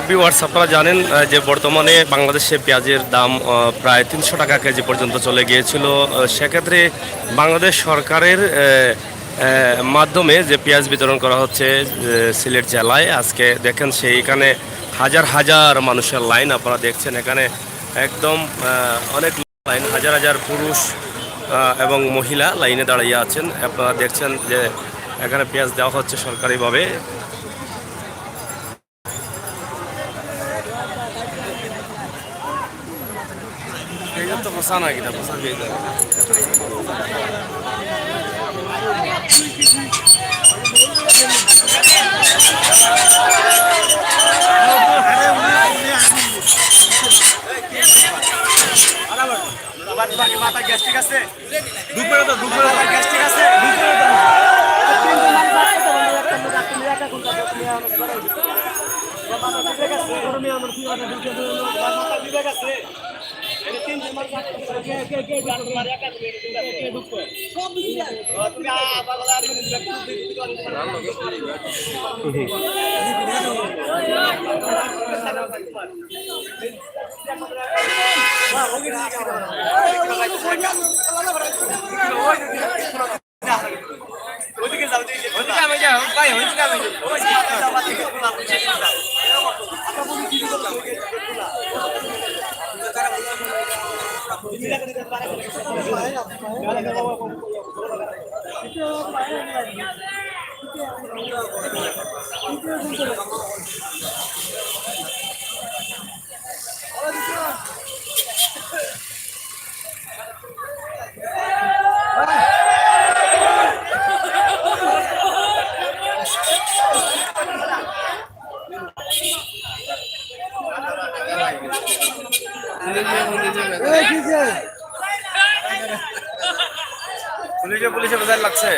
Viewers, আপনারা জানেন যে বর্তমানে বাংলাদেশে পেঁয়াজের দাম প্রায় 300 টাকা কেজি পর্যন্ত চলে গিয়েছিল। সেক্ষেত্রে বাংলাদেশ সরকারের মাধ্যমে যে পেঁয়াজ বিতরণ করা হচ্ছে সিলেট জেলায়, আজকে দেখেন সেইখানে হাজার হাজার মানুষের লাইন আপনারা দেখছেন। এখানে একদম অনেক লাইন, হাজার হাজার পুরুষ এবং মহিলা লাইনে দাঁড়িয়ে আছেন। আপনারা দেখছেন যে এখানে পেঁয়াজ দেওয়া হচ্ছে সরকারিভাবে। তো বসা না কিনা বসা দিয়ে মাথা গ্যাস্ট্রিক আছে, দুপুরে তো দুপুরে গ্যাস্ট্রিক আছে, পুলিশে পুলিশে বোঝার লাগছে।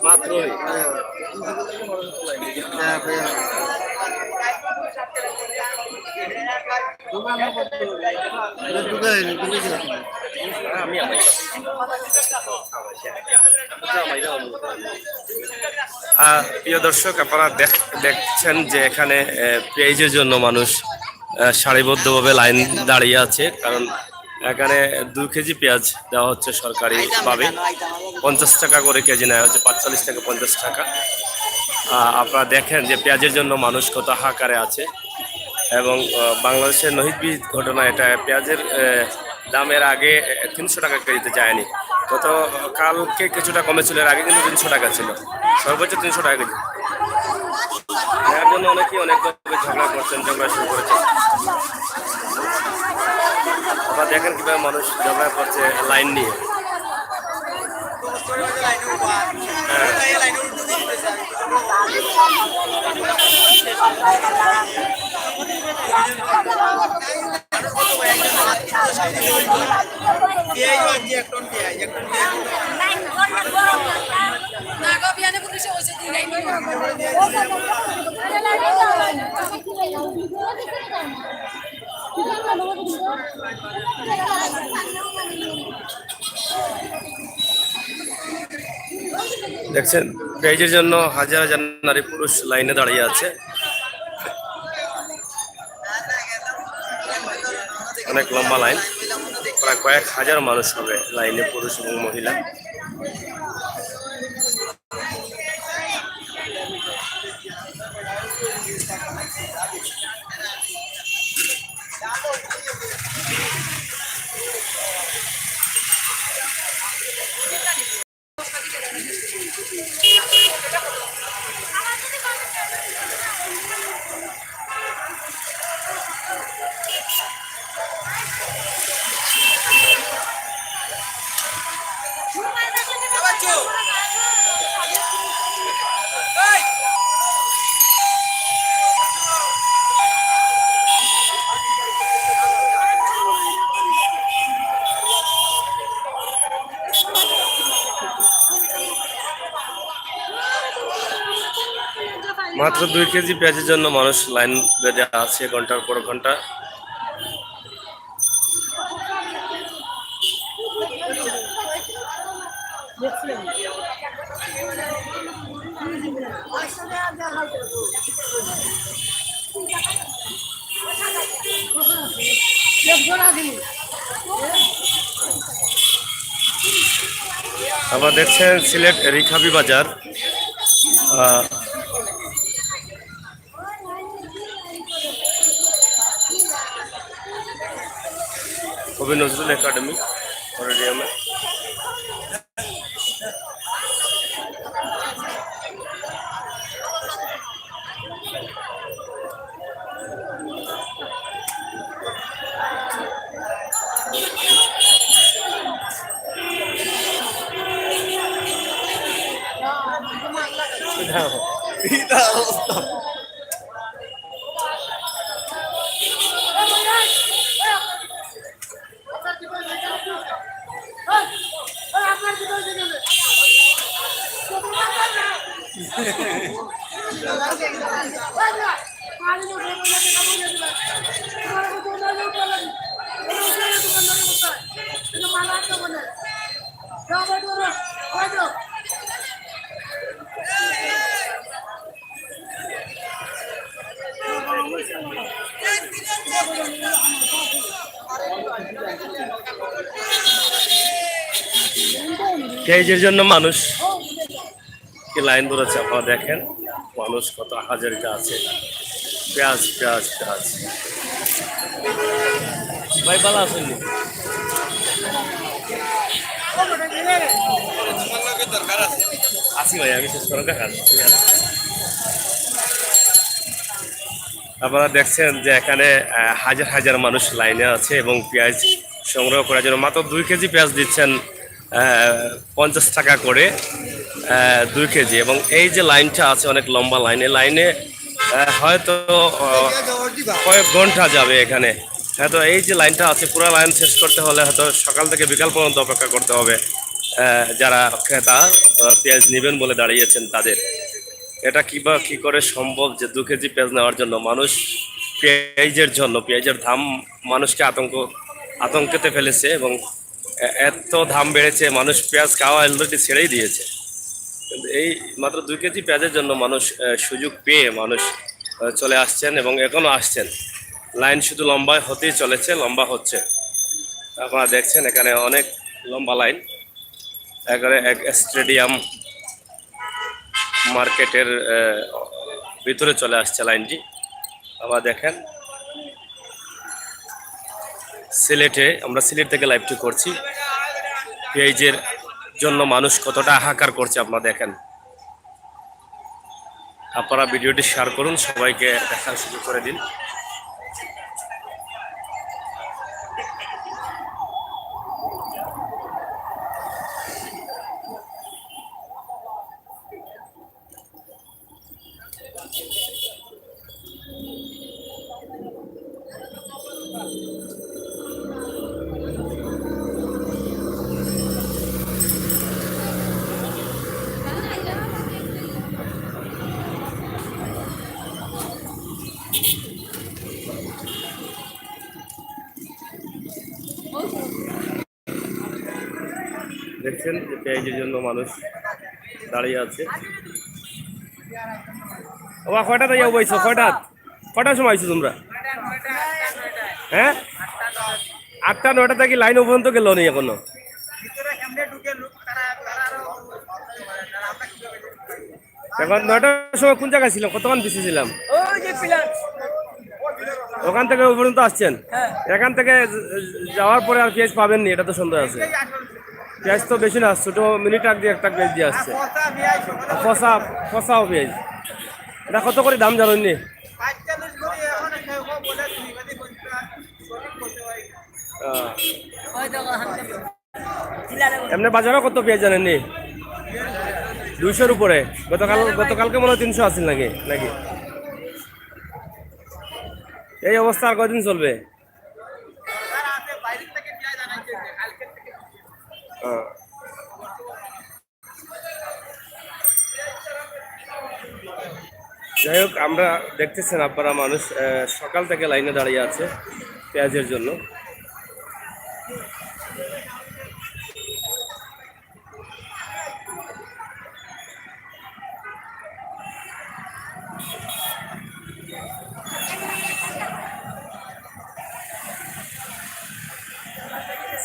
মাত্রই প্রিয় দর্শক, আপনারা দেখছেন যে এখানে পেঁয়াজের জন্য মানুষ সারিবদ্ধভাবে লাইন দাঁড়িয়ে আছে। কারণ এখানে 2 কেজি পেঁয়াজ দেওয়া হচ্ছে সরকারিভাবে, 50 টাকা করে কেজি নেওয়া হচ্ছে, 45 থেকে 50 টাকা। আপনারা দেখেন যে পেঁয়াজের জন্য মানুষ কত হাহাকারে আছে। এবং বাংলাদেশের নহিববিহীন ঘটনা এটা, পেঁয়াজের দামের আগে 300 টাকা কেজিতে যায়নি। গত কালকে কিছুটা কমেছিল, এর আগে কিন্তু 300 টাকা ছিল, সর্বোচ্চ 300 টাকা কেজি। এর জন্য অনেকেই অনেকভাবে ঝগড়া করছেন, ঝগড়া শুরু করেছেন। আপনারা দেখেন কীভাবে মানুষ ঝগড়া করছে লাইন নিয়ে। দেখছেন পেঁয়াজের জন্য হাজার হাজার নারী পুরুষ লাইনে দাঁড়িয়ে আছে। অনেক লম্বা লাইন, প্রায় কয়েক হাজার মানুষ হবে লাইনে, পুরুষ এবং মহিলা। মাত্র 2 কেজি পেঁয়াজের জন্য মানুষ লাইন বেঁধে আছে ঘন্টার পর ঘন্টা। আবার দেখছেন সিলেট রিখাবি বাজার, কবি নজরুল একাডেমি অডিটোরিয়ামে। পেঁয়াজের জন্য মানুষ কি লাইন ধরেছে আপনারা দেখেন, মানুষ কত হাজারিতে আছে। পেঁয়াজ পেঁয়াজ পেঁয়াজ। ভাই ভালো আছেন? আছি ভাই, আমি শেষ করে দেখান। আপনারা দেখছেন যে এখানে হাজার হাজার মানুষ লাইনে আছে এবং পেঁয়াজ সংগ্রহ করার জন্য মাত্র 2 কেজি পেঁয়াজ দিচ্ছেন 50 টাকা করে 2 কেজি। এবং এই যে লাইনটা আছে অনেক লম্বা লাইন, এই লাইনে হয়তো কয়েক ঘন্টা যাবে এখানে। হয়তো এই যে লাইনটা আছে পুরো লাইন শেষ করতে হলে হয়তো সকাল থেকে বিকাল পর্যন্ত অপেক্ষা করতে হবে যারা ক্রেতা পেঁয়াজ নেবেন বলে দাঁড়িয়েছেন তাদের। এটা কি করে সম্ভব যে 2 কেজি পেঁয়াজ নেওয়ার জন্য মানুষ, পেঁয়াজের জন্য, পেঁয়াজের দাম মানুষকে আতঙ্কেতে ফেলেছে এবং এত দাম বেড়েছে মানুষ পেঁয়াজ খাওয়া অলরেডি ছেড়েই দিয়েছে। কিন্তু এই মাত্র 2 কেজি পেঁয়াজের জন্য মানুষ সুযোগ পেয়ে মানুষ চলে আসছেন এবং এখনো আসছেন। লাইন শুধু লম্বা হতেই চলেছে, লম্বা হচ্ছে। আপনারা দেখছেন এখানে অনেক লম্বা লাইন, এখানে এক স্টেডিয়াম মার্কেটের ভিতরে চলে আসছে লাইনটি। আবার দেখেন সিলেটে, আমরা সিলেট থেকে লাইভটি করছি, পেঁয়াজের জন্য মানুষ কতটা হাহাকার করছে আপনারা দেখেন। আপনারা ভিডিওটি শেয়ার করুন, সবাইকে দেখার সুযোগ করে দিন। দেখছেন যে পেঁয়াজের জন্য মানুষ দাঁড়িয়ে আছে। বাবা কয়টা তাই বইছো? কয়টার সময় আইছো তোমরা? হ্যাঁ 8টা 9টা থেকে লাইন পর্যন্ত গেল নি এখনো? এখন 9টার সময় কোন জায়গায় ছিলাম, কতক্ষণ পিছিয়ে ছিলাম? ওখান থেকে ওই পর্যন্ত আসছেন? এখান থেকে যাওয়ার পরে আর পেঁয়াজ পাবেননি, এটা তো সন্দেহ আছে। পেঁয়াজ তো বেশি না, ছোটো মিনিট আগ দিয়ে একটা পেঁয়াজ দিয়ে আসছে, ফসাও পেঁয়াজ। এটা কত করে দাম জানেন নি? এমনি বাজারও কত পেঁয়াজ জানেন নি? 200-র উপরে। গতকালকে মনে হয় 300 আসছিল নাকি? এই অবস্থা আর কদিন চলবে? যাই হোক, আমরা দেখতেছেন আপনারা মানুষ সকাল থেকে লাইনে দাঁড়িয়ে আছে পেঁয়াজের জন্য।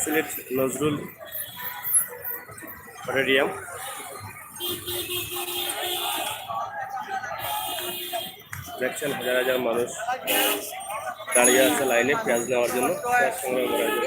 সিলেট নজরুল অডিটোরিয়াম, দেখছেন হাজার হাজার মানুষ দাঁড়িয়ে আছে লাইনে পেঁয়াজ নেওয়ার জন্য, পেঁয়াজ সংগ্রহ করার জন্য।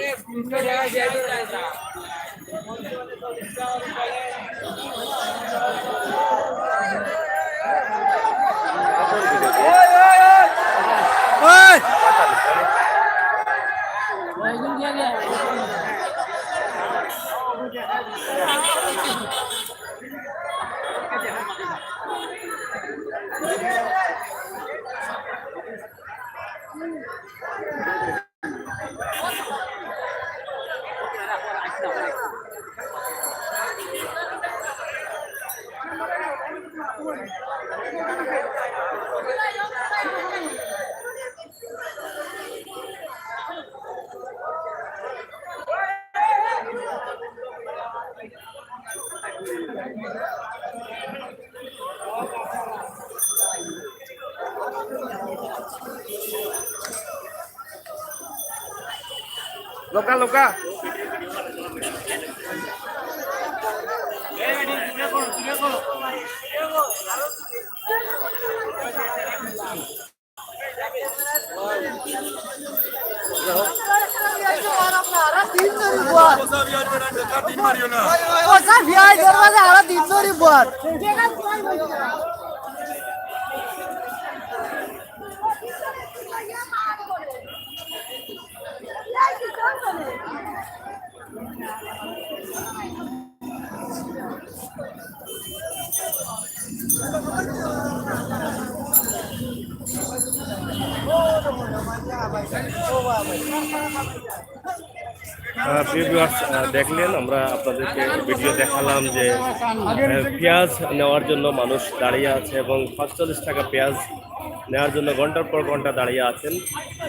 লোকা লোকা প্রিয় ভিউয়ার্স, দেখলেন আমরা আপনাদেরকে ভিডিও দেখালাম যে পেঁয়াজ নেওয়ার জন্য মানুষ দাঁড়িয়ে আছে এবং ৪৫ টাকা পেঁয়াজ নেওয়ার জন্য ঘন্টার পর ঘন্টা দাঁড়িয়ে আছেন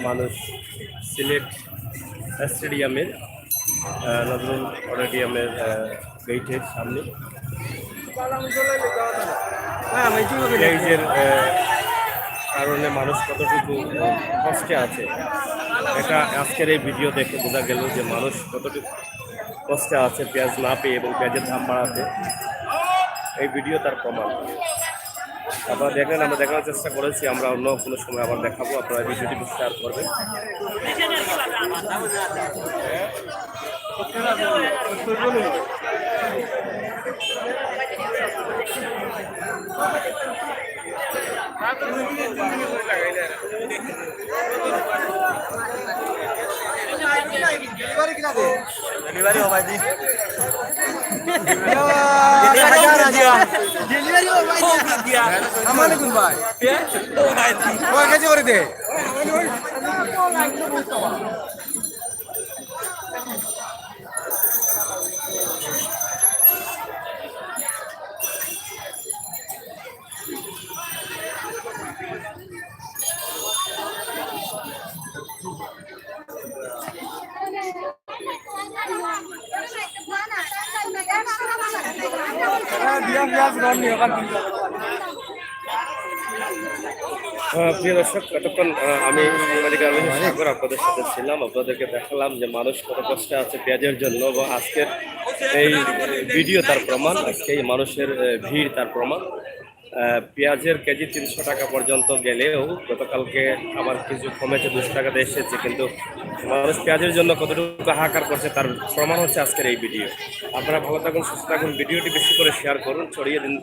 মানুষ সিলেট স্টেডিয়ামের নজরুল অডিটোরিয়ামের গেটের সামনে। পেঁয়াজের কারণে মানুষ কতটুকু কষ্টে আছে এটা আজকের এই ভিডিও দেখে বোঝা গেল যে মানুষ কতটুকু কষ্টে আছে পেঁয়াজ না পেয়ে এবং পেঁয়াজের দাম বাড়াতে। এই ভিডিও তার প্রমাণ। আপনারা দেখেন, আমরা দেখানোর চেষ্টা করেছি, আমরা অন্য কোনো সময় আবার দেখাবো, আপনারা ভিডিওটি শেয়ার করবেন। डिलीवरी हो भाई जी, डिलीवरी हो भाई हमारे कुछ भाई वो कैसे कर दे প্রিয় দর্শক, এতক্ষণ আমি সাংবাদিক সাগর আপনাদের সাথে ছিলাম, আপনাদেরকে দেখালাম যে মানুষ কত কষ্টে আছে পেঁয়াজের জন্য এবং আজকের এই ভিডিও তার প্রমাণ, আজকে এই মানুষের ভিড় তার প্রমাণ। পেঁয়াজের কেজি ৩০০ টাকা পর্যন্ত গেলেও গতকালকে আবার কিছু কমেছে, ২০০ টাকাতে এসেছে, কিন্তু মানুষ পেঁয়াজের জন্য কতটুকু হাহাকার করছে তার প্রমাণ হচ্ছে আজকের এই ভিডিও। আপনারা ভালো থাকুন, সুস্থ থাকুন, ভিডিওটি বেশি করে শেয়ার করুন, ছড়িয়ে দিন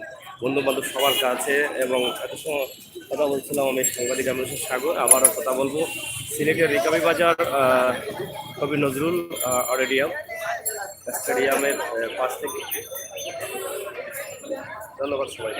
বন্ধু বান্ধব সবার কাছে। এবং এত সময় কথা বলছিলাম আমি সাংবাদিক সাগর, আবারও কথা বলবো সিলেটের রিকাবি বাজার কবি নজরুল অডিটোরিয়াম স্টেডিয়ামের পাশ থেকে। ধন্যবাদ সবাই।